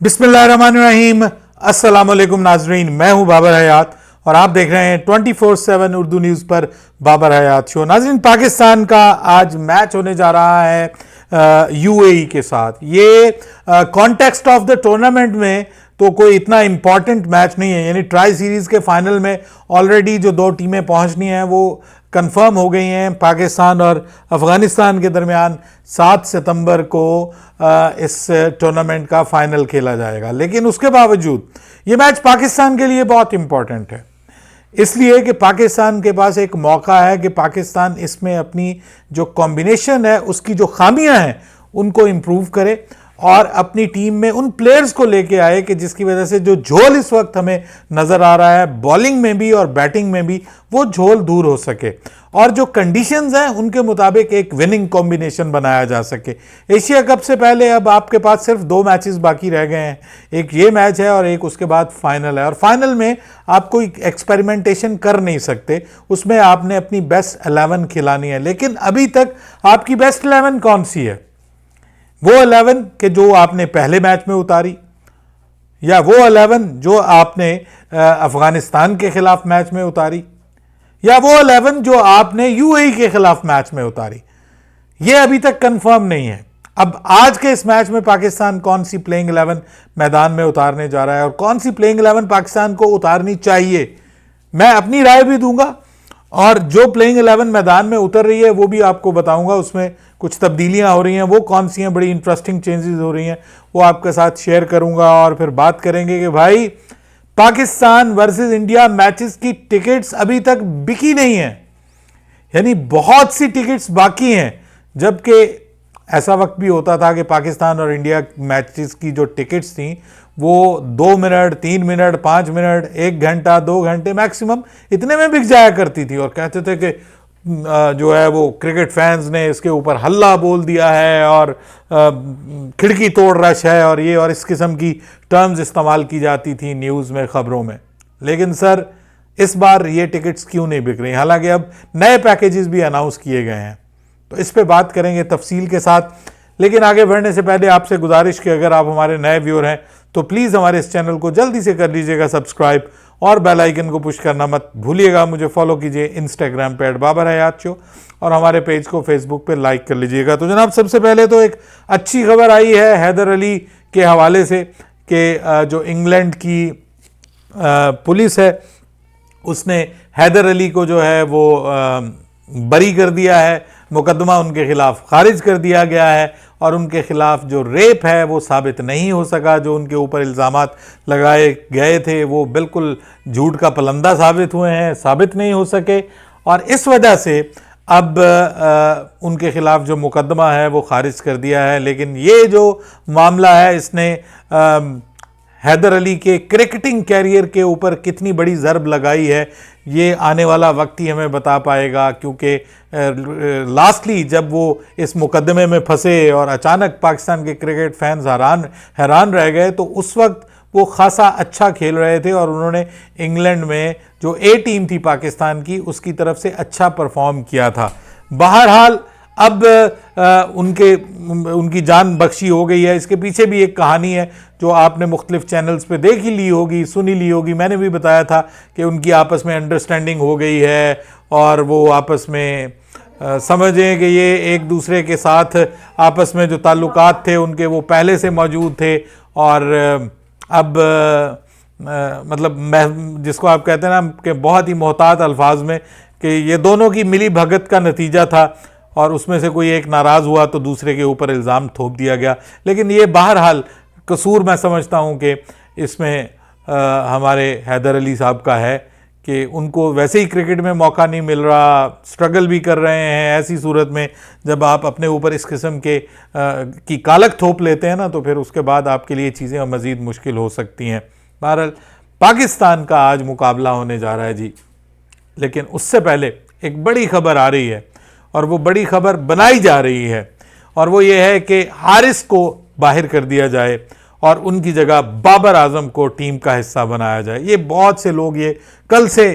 बिस्मिल्लाहिर्रहमानिर्रहीम। अस्सलाम वालेकुम नाजरीन, मैं हूं बाबर हयात और आप देख रहे हैं 24/7 उर्दू न्यूज़ पर बाबर हयात शो। नाजरीन, पाकिस्तान का आज मैच होने जा रहा है यूएई के साथ। ये कॉन्टेक्स्ट ऑफ द टूर्नामेंट में तो कोई इतना इंपॉर्टेंट मैच नहीं है, यानी ट्राई सीरीज़ के फाइनल में ऑलरेडी जो दो टीमें पहुंचनी हैं वो कंफर्म हो गई हैं। पाकिस्तान और अफ़गानिस्तान के दरमियान 7 सितंबर को इस टूर्नामेंट का फाइनल खेला जाएगा। लेकिन उसके बावजूद ये मैच पाकिस्तान के लिए बहुत इंपॉर्टेंट है, इसलिए कि पाकिस्तान के पास एक मौका है कि पाकिस्तान इसमें अपनी जो कॉम्बिनेशन है उसकी जो खामियां हैं उनको इम्प्रूव करे और अपनी टीम में उन प्लेयर्स को लेके आए कि जिसकी वजह से जो झोल इस वक्त हमें नज़र आ रहा है बॉलिंग में भी और बैटिंग में भी, वो झोल दूर हो सके और जो कंडीशंस हैं उनके मुताबिक एक विनिंग कॉम्बिनेशन बनाया जा सके। एशिया कप से पहले अब आपके पास सिर्फ 2 मैचेस बाकी रह गए हैं, एक ये मैच है और एक उसके बाद फाइनल है। और फाइनल में आप कोई एक्सपेरिमेंटेशन कर नहीं सकते, उसमें आपने अपनी बेस्ट 11 खिलानी है। लेकिन अभी तक आपकी बेस्ट 11 कौन सी है? वो 11 के जो आपने पहले मैच में उतारी, या वो 11 जो आपने अफगानिस्तान के खिलाफ मैच में उतारी, या वो 11 जो आपने यूएई के खिलाफ मैच में उतारी, ये अभी तक कंफर्म नहीं है। अब आज के इस मैच में पाकिस्तान कौन सी प्लेइंग 11 मैदान में उतारने जा रहा है और कौन सी प्लेइंग 11 पाकिस्तान को उतारनी चाहिए, मैं अपनी राय भी दूंगा और जो प्लेइंग 11 मैदान में उतर रही है वो भी आपको बताऊंगा। उसमें कुछ तब्दीलियां हो रही हैं, वो कौन सी हैं, बड़ी इंटरेस्टिंग चेंजेस हो रही हैं, वो आपके साथ शेयर करूंगा। और फिर बात करेंगे कि भाई पाकिस्तान वर्सेस इंडिया मैचेस की टिकट्स अभी तक बिकी नहीं है, यानी बहुत सी टिकट्स बाकी हैं। जबकि ऐसा वक्त भी होता था कि पाकिस्तान और इंडिया मैचेस की जो टिकट्स थी वो 2 मिनट, 3 मिनट, 5 मिनट, 1 घंटा, 2 घंटे मैक्सिमम इतने में बिक जाया करती थी। और कहते थे कि जो है वो क्रिकेट फैंस ने इसके ऊपर हल्ला बोल दिया है और खिड़की तोड़ रश है और ये और इस किस्म की टर्म्स इस्तेमाल की जाती थी न्यूज़ में, ख़बरों में। लेकिन सर इस बार ये टिकट्स क्यों नहीं बिक रही, हालांकि अब नए पैकेजेस भी अनाउंस किए गए हैं, तो इस पे बात करेंगे तफसील के साथ। लेकिन आगे बढ़ने से पहले आपसे गुजारिश कि अगर आप हमारे नए व्यूअर हैं तो प्लीज़ हमारे इस चैनल को जल्दी से कर लीजिएगा सब्सक्राइब और बेल आइकन को पुश करना मत भूलिएगा। मुझे फॉलो कीजिए इंस्टाग्राम पे @बाबर हयात शो और हमारे पेज को फेसबुक पे लाइक कर लीजिएगा। तो जनाब, सबसे पहले तो एक अच्छी खबर आई है हैदर अली के हवाले से कि जो इंग्लैंड की पुलिस है उसने हैदर अली को जो है वो बरी कर दिया है, मुकदमा उनके खिलाफ खारिज कर दिया गया है और उनके खिलाफ जो रेप है वो साबित नहीं हो सका। जो उनके ऊपर इल्ज़ामात लगाए गए थे वो बिल्कुल झूठ का पलंदा साबित हुए हैं, साबित नहीं हो सके और इस वजह से अब उनके खिलाफ जो मुकदमा है वो खारिज कर दिया है। लेकिन ये जो मामला है इसने हैदर अली के क्रिकेटिंग कैरियर के ऊपर कितनी बड़ी ज़रब लगाई है ये आने वाला वक्त ही हमें बता पाएगा, क्योंकि लास्टली जब वो इस मुकदमे में फंसे और अचानक पाकिस्तान के क्रिकेट फैंस हैरान रह गए तो उस वक्त वो खासा अच्छा खेल रहे थे और उन्होंने इंग्लैंड में जो ए टीम थी पाकिस्तान की उसकी तरफ से अच्छा परफॉर्म किया था। बहरहाल अब उनकी जान बख्शी हो गई है। इसके पीछे भी एक कहानी है जो आपने मुख्तलिफ चैनल्स पे देख ही ली होगी, सुनी ली होगी। मैंने भी बताया था कि उनकी आपस में अंडरस्टैंडिंग हो गई है और वो आपस में समझें कि ये एक दूसरे के साथ आपस में जो ताल्लुकात थे उनके वो पहले से मौजूद थे और अब मतलब मैं जिसको आप कहते हैं ना कि बहुत ही मोहतात अल्फाज में कि ये दोनों की मिली भगत का नतीजा था और उसमें से कोई एक नाराज़ हुआ तो दूसरे के ऊपर इल्ज़ाम थोप दिया गया। लेकिन ये बहरहाल कसूर मैं समझता हूँ कि इसमें हमारे हैदर अली साहब का है कि उनको वैसे ही क्रिकेट में मौका नहीं मिल रहा, स्ट्रगल भी कर रहे हैं। ऐसी सूरत में जब आप अपने ऊपर इस किस्म के की कालक थोप लेते हैं ना तो फिर उसके बाद आपके लिए चीज़ें मज़ीद मुश्किल हो सकती हैं। बहरहाल पाकिस्तान का आज मुकाबला होने जा रहा है जी, लेकिन उससे पहले एक बड़ी खबर आ रही है और वो बड़ी खबर बनाई जा रही है और वो ये है कि हारिस को बाहर कर दिया जाए और उनकी जगह बाबर आजम को टीम का हिस्सा बनाया जाए। ये बहुत से लोग ये कल से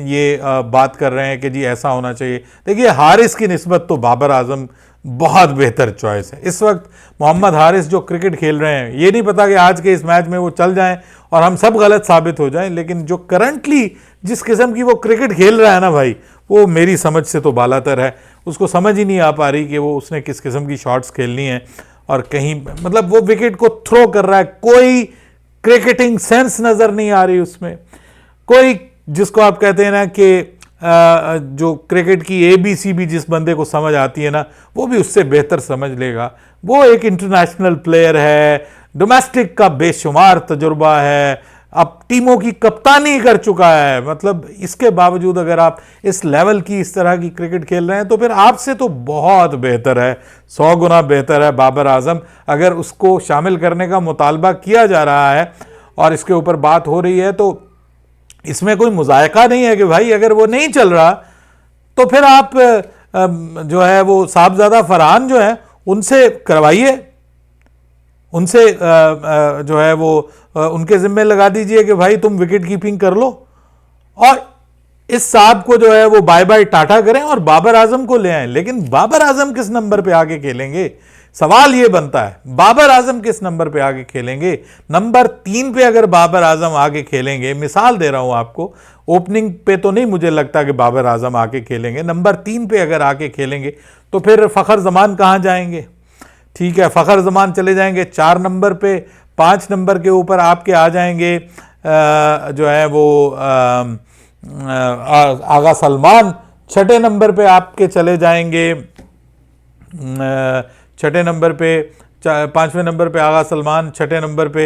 ये बात कर रहे हैं कि जी ऐसा होना चाहिए। देखिए, हारिस की निस्बत तो बाबर आजम बहुत बेहतर चॉइस है। इस वक्त मोहम्मद हारिस जो क्रिकेट खेल रहे हैं, ये नहीं पता कि आज के इस मैच में वो चल जाएं और हम सब गलत साबित हो जाएं, लेकिन जो करंटली जिस किस्म की वो क्रिकेट खेल रहा है ना भाई, वो मेरी समझ से तो बालातर है। उसको समझ ही नहीं आ पा रही कि वो उसने किस किस्म की शॉट्स खेलनी है, और कहीं मतलब वो विकेट को थ्रो कर रहा है, कोई क्रिकेटिंग सेंस नज़र नहीं आ रही उसमें। कोई जिसको आप कहते हैं ना कि जो क्रिकेट की ABC भी जिस बंदे को समझ आती है ना, वो भी उससे बेहतर समझ लेगा। वो एक इंटरनेशनल प्लेयर है, डोमेस्टिक का बेशुमार तजुर्बा है, अब टीमों की कप्तानी कर चुका है। मतलब इसके बावजूद अगर आप इस लेवल की इस तरह की क्रिकेट खेल रहे हैं तो फिर आपसे तो बहुत बेहतर है, 100 गुना बेहतर है बाबर आजम। अगर उसको शामिल करने का मुतालबा किया जा रहा है और इसके ऊपर बात हो रही है तो इसमें कोई मुज़ायका नहीं है कि भाई अगर वो नहीं चल रहा तो फिर आप जो है वो साहबजादा फरहान जो है उनसे करवाइए, उनसे जो है वो उनके ज़िम्मे लगा दीजिए कि भाई तुम विकेट कीपिंग कर लो, और इस साहब को जो है वो बाय बाय टाटा करें और बाबर आजम को ले आए। लेकिन बाबर आजम किस नंबर पे आके खेलेंगे, सवाल ये बनता है, बाबर आजम किस नंबर पे आगे खेलेंगे? नंबर 3 पे अगर बाबर आजम आगे खेलेंगे, मिसाल दे रहा हूं आपको, ओपनिंग पे तो नहीं मुझे लगता कि बाबर आजम आके खेलेंगे, नंबर 3 पे अगर आके खेलेंगे तो फिर फ़खर जमान कहाँ जाएंगे? ठीक है, फ़खर जमान चले जाएंगे 4 नंबर पे, 5 नंबर के ऊपर आपके आ जाएंगे जो है वो आगा सलमान, 6ठे नंबर पे आपके चले जाएंगे, 6ठे नंबर पे 5वें नंबर पे आगा सलमान, 6ठे नंबर पे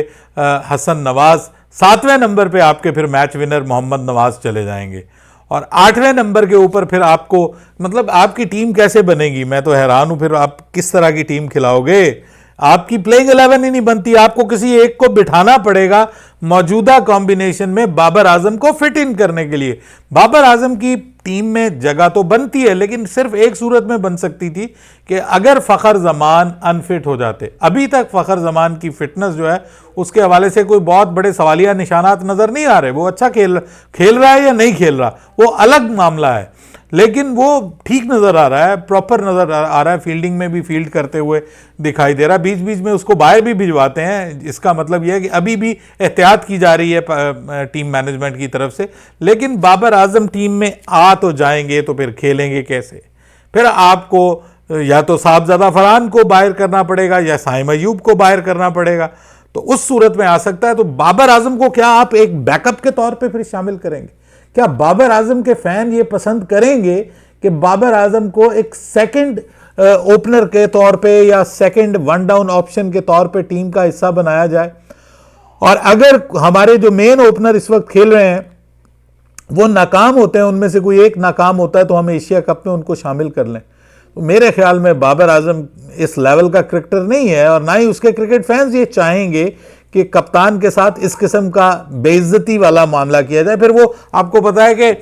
हसन नवाज, 7वें नंबर पे आपके फिर मैच विनर मोहम्मद नवाज चले जाएंगे, और 8वें नंबर के ऊपर फिर आपको मतलब आपकी टीम कैसे बनेगी? मैं तो हैरान हूं, फिर आप किस तरह की टीम खिलाओगे? आपकी प्लेइंग 11 ही नहीं बनती, आपको किसी एक को बिठाना पड़ेगा मौजूदा कॉम्बिनेशन में बाबर आजम को फिट इन करने के लिए। बाबर आजम की टीम में जगह तो बनती है, लेकिन सिर्फ एक सूरत में बन सकती थी कि अगर फ़खर जमान अनफिट हो जाते। अभी तक फ़खर जमान की फिटनेस जो है उसके हवाले से कोई बहुत बड़े सवालिया निशानात नज़र नहीं आ रहे। वो अच्छा खेल रहा है या नहीं खेल रहा वो अलग मामला है, लेकिन वो ठीक नज़र आ रहा है, प्रॉपर नज़र आ रहा है, फील्डिंग में भी फील्ड करते हुए दिखाई दे रहा है। बीच बीच में उसको बाहर भी भिजवाते हैं, इसका मतलब यह है कि अभी भी एहतियात की जा रही है टीम मैनेजमेंट की तरफ से। लेकिन बाबर आजम टीम में आ तो जाएंगे तो फिर खेलेंगे कैसे? फिर आपको या तो साहबजादा फरहान को बाहर करना पड़ेगा या साइम अयूब को बाहर करना पड़ेगा, तो उस सूरत में आ सकता है। तो बाबर आजम को क्या आप एक बैकअप के तौर पे फिर शामिल करेंगे? क्या बाबर आजम के फैन ये पसंद करेंगे कि बाबर आजम को एक सेकंड ओपनर के तौर पे या सेकंड वन डाउन ऑप्शन के तौर पे टीम का हिस्सा बनाया जाए? और अगर हमारे जो मेन ओपनर इस वक्त खेल रहे हैं वो नाकाम होते हैं, उनमें से कोई एक नाकाम होता है, तो हम एशिया कप में उनको शामिल कर लें। तो मेरे ख्याल में बाबर आजम इस लेवल का क्रिकेटर नहीं है, और ना ही उसके क्रिकेट फैंस ये चाहेंगे कि कप्तान के साथ इस किस्म का बेइज्जती वाला मामला किया जाए। फिर वो आपको पता है कि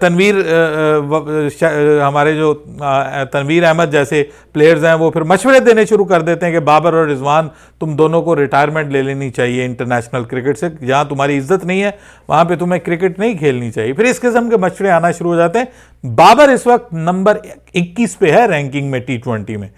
तनवीर हमारे जो तनवीर अहमद जैसे प्लेयर्स हैं वो फिर मशवरे देने शुरू कर देते हैं कि बाबर और रिजवान तुम दोनों को रिटायरमेंट ले लेनी चाहिए इंटरनेशनल क्रिकेट से, जहाँ तुम्हारी इज्जत नहीं है वहाँ पे तुम्हें क्रिकेट नहीं खेलनी चाहिए। फिर इस किस्म के मशवरे आना शुरू हो जाते हैं। बाबर इस वक्त नंबर 21 पे है रैंकिंग में T20 में।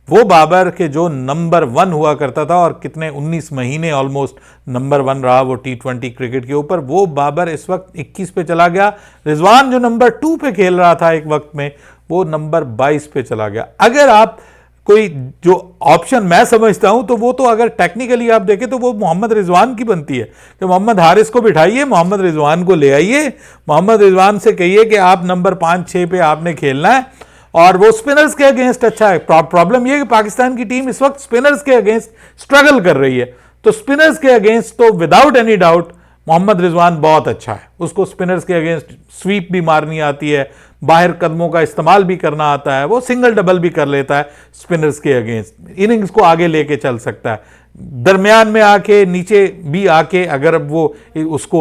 वो बाबर के जो नंबर 1 हुआ करता था और कितने 19 महीने ऑलमोस्ट नंबर 1 रहा वो T20 क्रिकेट के ऊपर, वो बाबर इस वक्त 21 पे चला गया। रिजवान जो नंबर 2 पे खेल रहा था एक वक्त में, वो नंबर 22 पे चला गया। अगर आप कोई जो ऑप्शन मैं समझता हूं तो वो तो अगर टेक्निकली आप देखें तो वो मोहम्मद रिजवान की बनती है कि मोहम्मद हारिस को बिठाइए, मोहम्मद रिजवान को ले आइए, मोहम्मद रिजवान से कहिए कि आप नंबर 5-6 पे आपने खेलना है, और वो स्पिनर्स के अगेंस्ट अच्छा है। प्रॉब्लम यह है कि पाकिस्तान की टीम इस वक्त स्पिनर्स के अगेंस्ट स्ट्रगल कर रही है, तो स्पिनर्स के अगेंस्ट तो without any doubt Mohammad Rizwan बहुत अच्छा है। उसको स्पिनर्स के अगेंस्ट स्वीप भी मारनी आती है, बाहर कदमों का इस्तेमाल भी करना आता है, वो सिंगल डबल भी कर लेता है स्पिनर्स के अगेंस्ट, इनिंग्स को आगे लेके चल सकता है। दरमियान में आके नीचे भी आके अगर वो उसको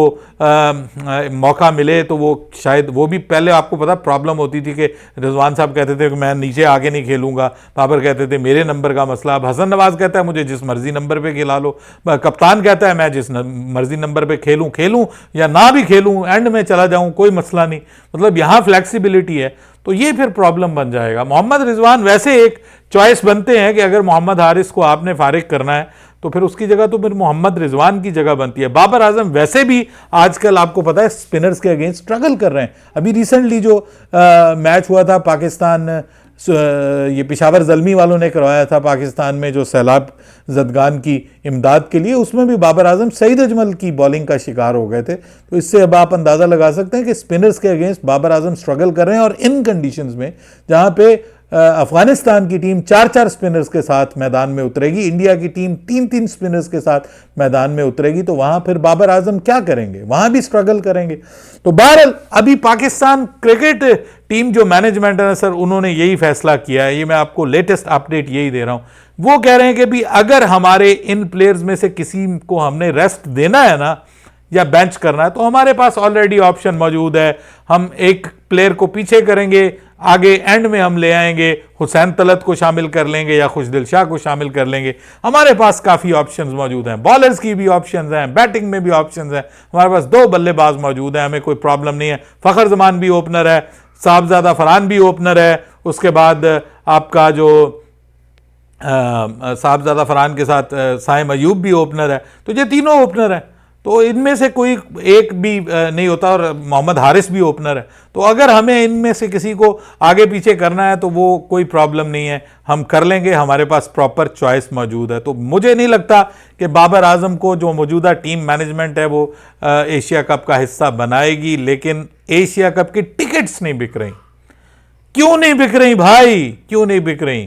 मौका मिले तो वो शायद वो भी, पहले आपको पता प्रॉब्लम होती थी कि रिजवान साहब कहते थे कि मैं नीचे आके नहीं खेलूंगा, बाबर कहते थे मेरे नंबर का मसला। अब हसन नवाज कहता है मुझे जिस मर्जी नंबर पे खिला लो, कप्तान कहता है मैं जिस मर्जी नंबर पे खेलूं या ना भी खेलूं, एंड में चला जाऊं, कोई मसला नहीं। मतलब यहाँ फ्लैक्सिबिलिटी है, तो ये फिर प्रॉब्लम बन जाएगा। मोहम्मद रिजवान वैसे एक चॉइस बनते हैं कि अगर मोहम्मद हारिस को आपने फारिग करना है तो फिर उसकी जगह तो फिर मोहम्मद रिजवान की जगह बनती है। बाबर आजम वैसे भी आजकल आपको पता है स्पिनर्स के अगेंस्ट स्ट्रगल कर रहे हैं। अभी रिसेंटली जो मैच हुआ था पाकिस्तान, ये पेशावर ज़ल्मी वालों ने करवाया था पाकिस्तान में जो सैलाब जदगान की इमदाद के लिए, उसमें भी बाबर आजम सईद अजमल की बॉलिंग का शिकार हो गए थे। तो इससे अब आप अंदाज़ा लगा सकते हैं कि स्पिनर्स के अगेंस्ट बाबर आजम स्ट्रगल कर रहे हैं। और इन कंडीशंस में जहाँ पे अफगानिस्तान की टीम 4-4 स्पिनर्स के साथ मैदान में उतरेगी, इंडिया की टीम 3-3 स्पिनर्स के साथ मैदान में उतरेगी, तो वहां फिर बाबर आजम क्या करेंगे? वहां भी स्ट्रगल करेंगे। तो बहरहाल अभी पाकिस्तान क्रिकेट टीम जो मैनेजमेंट है ना सर, उन्होंने यही फैसला किया है। ये मैं आपको लेटेस्ट अपडेट यही दे रहा हूं। वो कह रहे हैं कि भी अगर हमारे इन प्लेयर्स में से किसी को हमने रेस्ट देना है ना या बेंच करना है, तो हमारे पास ऑलरेडी ऑप्शन मौजूद है। हम एक प्लेयर को पीछे करेंगे, आगे एंड में हम ले आएंगे, हुसैन तलत को शामिल कर लेंगे या खुशदिल शाह को शामिल कर लेंगे। हमारे पास काफ़ी ऑप्शंस मौजूद हैं, बॉलर्स की भी ऑप्शंस हैं, बैटिंग में भी ऑप्शंस हैं। हमारे पास 2 बल्लेबाज मौजूद हैं, हमें कोई प्रॉब्लम नहीं है। फ़खर जमान भी ओपनर है, साहबजादा फरहान भी ओपनर है, उसके बाद आपका जो साहबजादा फरहान के साथ साइम अयूब भी ओपनर है। तो ये तीनों ओपनर हैं, तो इनमें से कोई एक भी नहीं होता। और मोहम्मद हारिस भी ओपनर है। तो अगर हमें इनमें से किसी को आगे पीछे करना है तो वो कोई प्रॉब्लम नहीं है, हम कर लेंगे। हमारे पास प्रॉपर चॉइस मौजूद है। तो मुझे नहीं लगता कि बाबर आजम को जो मौजूदा टीम मैनेजमेंट है वो एशिया कप का हिस्सा बनाएगी। लेकिन एशिया कप की टिकट्स नहीं बिक रही। क्यों नहीं बिक रही भाई, क्यों नहीं बिक रही?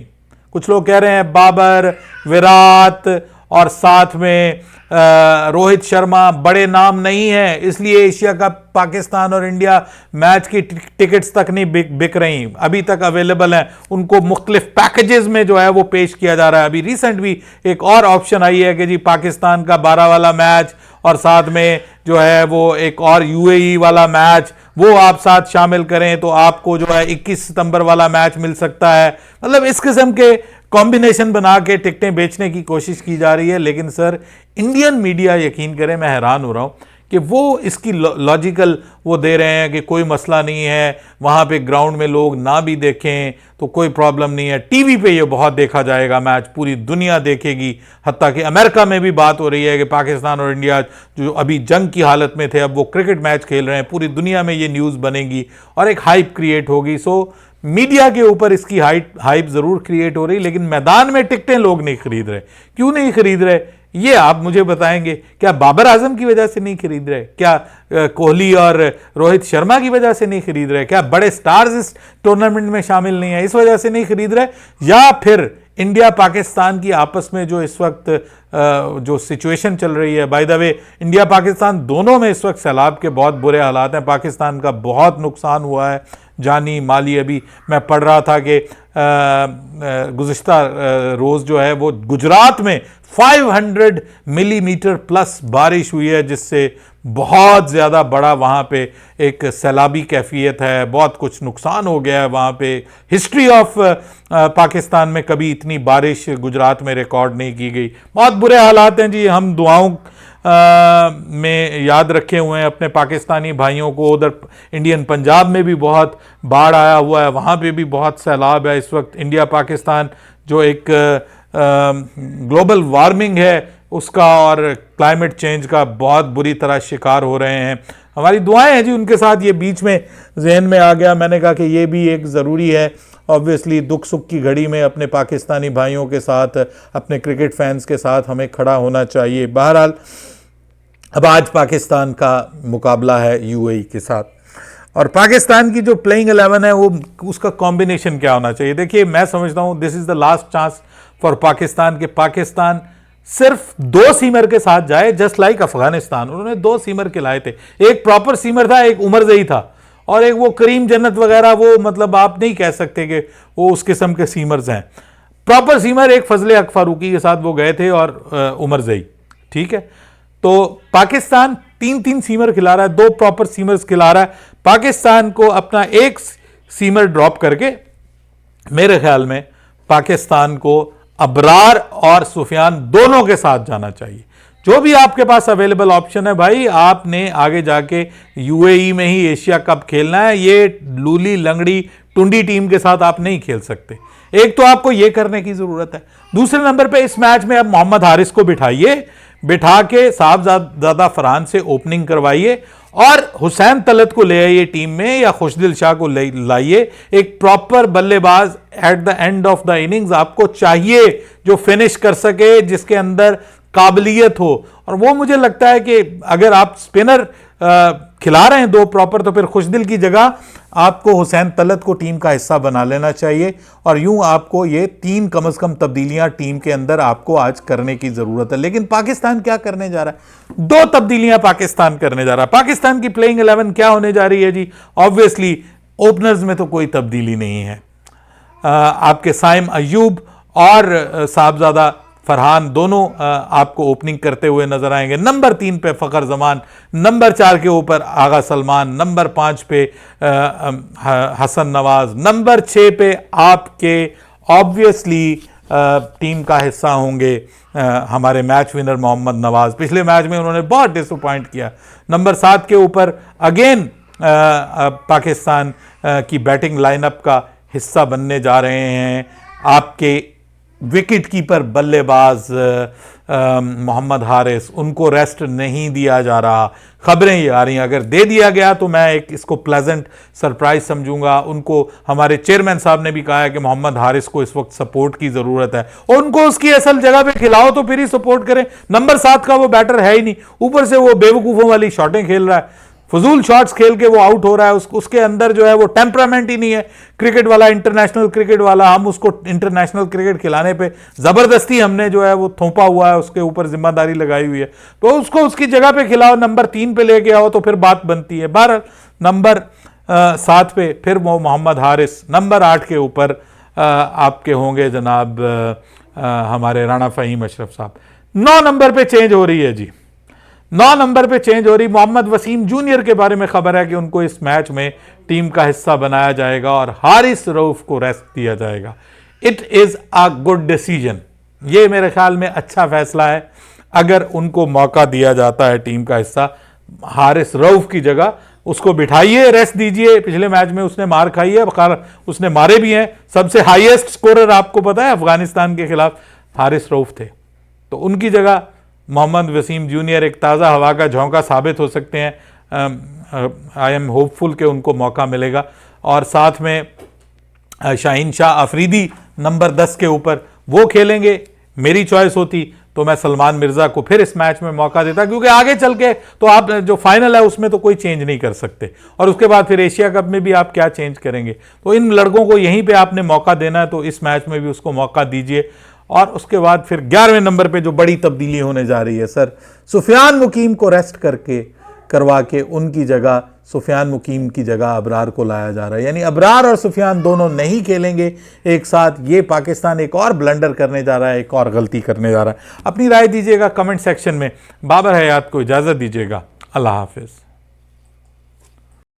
कुछ लोग कह रहे हैं बाबर, विराट और साथ में रोहित शर्मा बड़े नाम नहीं है, इसलिए एशिया कप पाकिस्तान और इंडिया मैच की टिकट्स तक नहीं बिक रही, अभी तक अवेलेबल हैं। उनको मुख्तलिफ पैकेजेस में जो है वो पेश किया जा रहा है। अभी रिसेंट भी एक और ऑप्शन आई है कि जी पाकिस्तान का 12 वाला मैच और साथ में जो है वो एक और यूएई वाला मैच वो आप साथ शामिल करें तो आपको जो है 21 सितंबर वाला मैच मिल सकता है। मतलब इस किस्म के कॉम्बिनेशन बना के टिकटें बेचने की कोशिश की जा रही है। लेकिन सर इंडियन मीडिया, यकीन करें मैं हैरान हो रहा हूँ कि वो इसकी लॉजिकल वो दे रहे हैं कि कोई मसला नहीं है, वहाँ पे ग्राउंड में लोग ना भी देखें तो कोई प्रॉब्लम नहीं है, टीवी पे ये बहुत देखा जाएगा मैच, पूरी दुनिया देखेगी। हत्ता कि अमेरिका में भी बात हो रही है कि पाकिस्तान और इंडिया जो अभी जंग की हालत में थे अब वो क्रिकेट मैच खेल रहे हैं, पूरी दुनिया में ये न्यूज़ बनेगी और एक हाइप क्रिएट होगी। सो मीडिया के ऊपर इसकी हाइप ज़रूर क्रिएट हो रही, लेकिन मैदान में टिकटें लोग नहीं खरीद रहे। क्यों नहीं खरीद रहे ये आप मुझे बताएंगे? क्या बाबर आजम की वजह से नहीं खरीद रहे? क्या कोहली और रोहित शर्मा की वजह से नहीं खरीद रहे? क्या बड़े स्टार्स इस टूर्नामेंट में शामिल नहीं है इस वजह से नहीं खरीद रहे? या फिर इंडिया पाकिस्तान की आपस में जो इस वक्त जो सिचुएशन चल रही है, by the way India Pakistan दोनों में इस वक्त सैलाब के बहुत बुरे हालात हैं, पाकिस्तान का बहुत नुकसान हुआ है जानी माली। अभी मैं पढ़ रहा था कि गुज़िश्ता रोज़ जो है वो गुजरात में 500 मिलीमीटर प्लस बारिश हुई है, जिससे बहुत ज़्यादा बड़ा वहाँ पे एक सैलाबी कैफियत है, बहुत कुछ नुकसान हो गया है वहाँ पे। हिस्ट्री ऑफ पाकिस्तान में कभी इतनी बारिश गुजरात में रिकॉर्ड नहीं की गई। बहुत बुरे हालात हैं जी। हम दुआओं में याद रखे हुए हैं अपने पाकिस्तानी भाइयों को। उधर इंडियन पंजाब में भी बहुत बाढ़ आया हुआ है, वहाँ पे भी बहुत सैलाब है इस वक्त। इंडिया पाकिस्तान जो एक ग्लोबल वार्मिंग है उसका और क्लाइमेट चेंज का बहुत बुरी तरह शिकार हो रहे हैं। हमारी दुआएं हैं जी उनके साथ। ये बीच में जहन में आ गया, मैंने कहा कि ये भी एक ज़रूरी है। ऑब्वियसली दुख सुख की घड़ी में अपने पाकिस्तानी भाइयों के साथ, अपने क्रिकेट फैंस के साथ हमें खड़ा होना चाहिए। बहरहाल अब आज पाकिस्तान का मुकाबला है यूएई के साथ, और पाकिस्तान की जो प्लेइंग 11 है वो उसका कॉम्बिनेशन क्या होना चाहिए? देखिए मैं समझता हूँ this is the last chance for Pakistan के पाकिस्तान सिर्फ 2 सीमर के साथ जाए, जस्ट लाइक अफगानिस्तान। उन्होंने 2 सीमर के लाए थे, एक प्रॉपर सीमर था, एक उमर जई था, और एक वो करीम जन्नत वगैरह, वो मतलब आप नहीं कह सकते कि वो उस किस्म के सीमर्स हैं। प्रॉपर सीमर एक फजले हक फारूकी के साथ वो गए थे और उमर जई, ठीक है। तो पाकिस्तान 3-3 सीमर खिला रहा है, 2 प्रॉपर सीमर्स खिला रहा है। पाकिस्तान को अपना एक सीमर ड्रॉप करके मेरे ख्याल में पाकिस्तान को अबरार और सुफियान दोनों के साथ जाना चाहिए। जो भी आपके पास अवेलेबल ऑप्शन है भाई, आपने आगे जाके यूएई में ही एशिया कप खेलना है। ये लूली लंगड़ी टुंडी टीम के साथ आप नहीं खेल सकते। एक तो आपको यह करने की जरूरत है। दूसरे नंबर पे इस मैच में अब मोहम्मद हारिस को बिठाइए, बिठा के साहबजादा फरहान से ओपनिंग करवाइए और हुसैन तलत को ले आइए टीम में या खुशदिल शाह को लाइए। एक प्रॉपर बल्लेबाज at the end of the innings आपको चाहिए जो फिनिश कर सके, जिसके अंदर काबिलियत हो। और वो मुझे लगता है कि अगर आप स्पिनर खिला रहे हैं दो प्रॉपर, तो फिर खुशदिल की जगह आपको हुसैन तलत को टीम का हिस्सा बना लेना चाहिए। और यूं आपको ये 3 कम से कम तब्दीलियां टीम के अंदर आपको आज करने की जरूरत है। लेकिन पाकिस्तान क्या करने जा रहा है? 2 तब्दीलियां पाकिस्तान करने जा रहा है। पाकिस्तान की प्लेइंग 11 क्या होने जा रही है जी? ऑब्वियसली ओपनर्स में तो कोई तब्दीली नहीं है। आपके साइम अयूब और साहबजादा फरहान दोनों आपको ओपनिंग करते हुए नजर आएंगे। नंबर 3 पे फखर जमान, नंबर 4 के ऊपर आगा सलमान, नंबर 5 पे हसन नवाज, नंबर 6 पे आपके ऑब्वियसली टीम का हिस्सा होंगे हमारे मैच विनर मोहम्मद नवाज। पिछले मैच में उन्होंने बहुत डिसअपॉइंट किया। नंबर 7 के ऊपर अगेन पाकिस्तान की बैटिंग लाइनअप का हिस्सा बनने जा रहे हैं आपके विकेट कीपर बल्लेबाज मोहम्मद हारिस। उनको रेस्ट नहीं दिया जा रहा, खबरें ये आ रही हैं। अगर दे दिया गया तो मैं एक इसको प्लेजेंट सरप्राइज समझूंगा। उनको हमारे चेयरमैन साहब ने भी कहा है कि मोहम्मद हारिस को इस वक्त सपोर्ट की जरूरत है और उनको उसकी असल जगह पे खिलाओ तो फिर ही सपोर्ट करें। नंबर 7 का वो बैटर है ही नहीं, ऊपर से वो बेवकूफ़ों वाली शॉटें खेल रहा है, फजूल शॉट्स खेल के वो आउट हो रहा है। उसके अंदर जो है वो टेम्परामेंट ही नहीं है क्रिकेट वाला, इंटरनेशनल क्रिकेट वाला। हम उसको इंटरनेशनल क्रिकेट खिलाने पे ज़बरदस्ती हमने जो है वो थोपा हुआ है, उसके ऊपर जिम्मेदारी लगाई हुई है, तो उसको उसकी जगह पे खिलाओ। नंबर 3 पे लेके आओ तो फिर बात बनती है। 12 नंबर 7 पे फिर वो मोहम्मद हारिस, नंबर 8 के ऊपर आपके होंगे जनाब हमारे राणा फ़हीम अशरफ साहब। 9 नंबर पे चेंज हो रही है जी, 9 नंबर पे चेंज हो रही। मोहम्मद वसीम जूनियर के बारे में खबर है कि उनको इस मैच में टीम का हिस्सा बनाया जाएगा और हारिस रऊफ को रेस्ट दिया जाएगा। It is a good decision, ये मेरे ख्याल में अच्छा फैसला है। अगर उनको मौका दिया जाता है टीम का हिस्सा, हारिस रऊफ की जगह उसको बिठाइए, रेस्ट दीजिए। पिछले मैच में उसने मार खाई है, बखार उसने मारे भी हैं। सबसे हाईएस्ट स्कोरर आपको पता है अफगानिस्तान के खिलाफ हारिस रऊफ थे, तो उनकी जगह मोहम्मद वसीम जूनियर एक ताज़ा हवा का झोंका साबित हो सकते हैं। आई एम होपफुल कि उनको मौका मिलेगा। और साथ में शाहीन शाह अफरीदी नंबर 10 के ऊपर वो खेलेंगे। मेरी चॉइस होती तो मैं सलमान मिर्ज़ा को फिर इस मैच में मौका देता, क्योंकि आगे चल के तो आप जो फाइनल है उसमें तो कोई चेंज नहीं कर सकते, और उसके बाद फिर एशिया कप में भी आप क्या चेंज करेंगे। तो इन लड़कों को यहीं पे आपने मौका देना है, तो इस मैच में भी उसको मौका दीजिए। और उसके बाद फिर 11वें नंबर पे जो बड़ी तब्दीली होने जा रही है सर, सुफियान मुकीम को रेस्ट करवा के उनकी जगह सुफियान मुकीम की जगह अबरार को लाया जा रहा है। यानी अबरार और सुफियान दोनों नहीं खेलेंगे एक साथ। ये पाकिस्तान एक और ब्लंडर करने जा रहा है, एक और गलती करने जा रहा है। अपनी राय दीजिएगा कमेंट सेक्शन में। बाबर हयात को इजाज़त दीजिएगा। अल्लाह हाफिज़।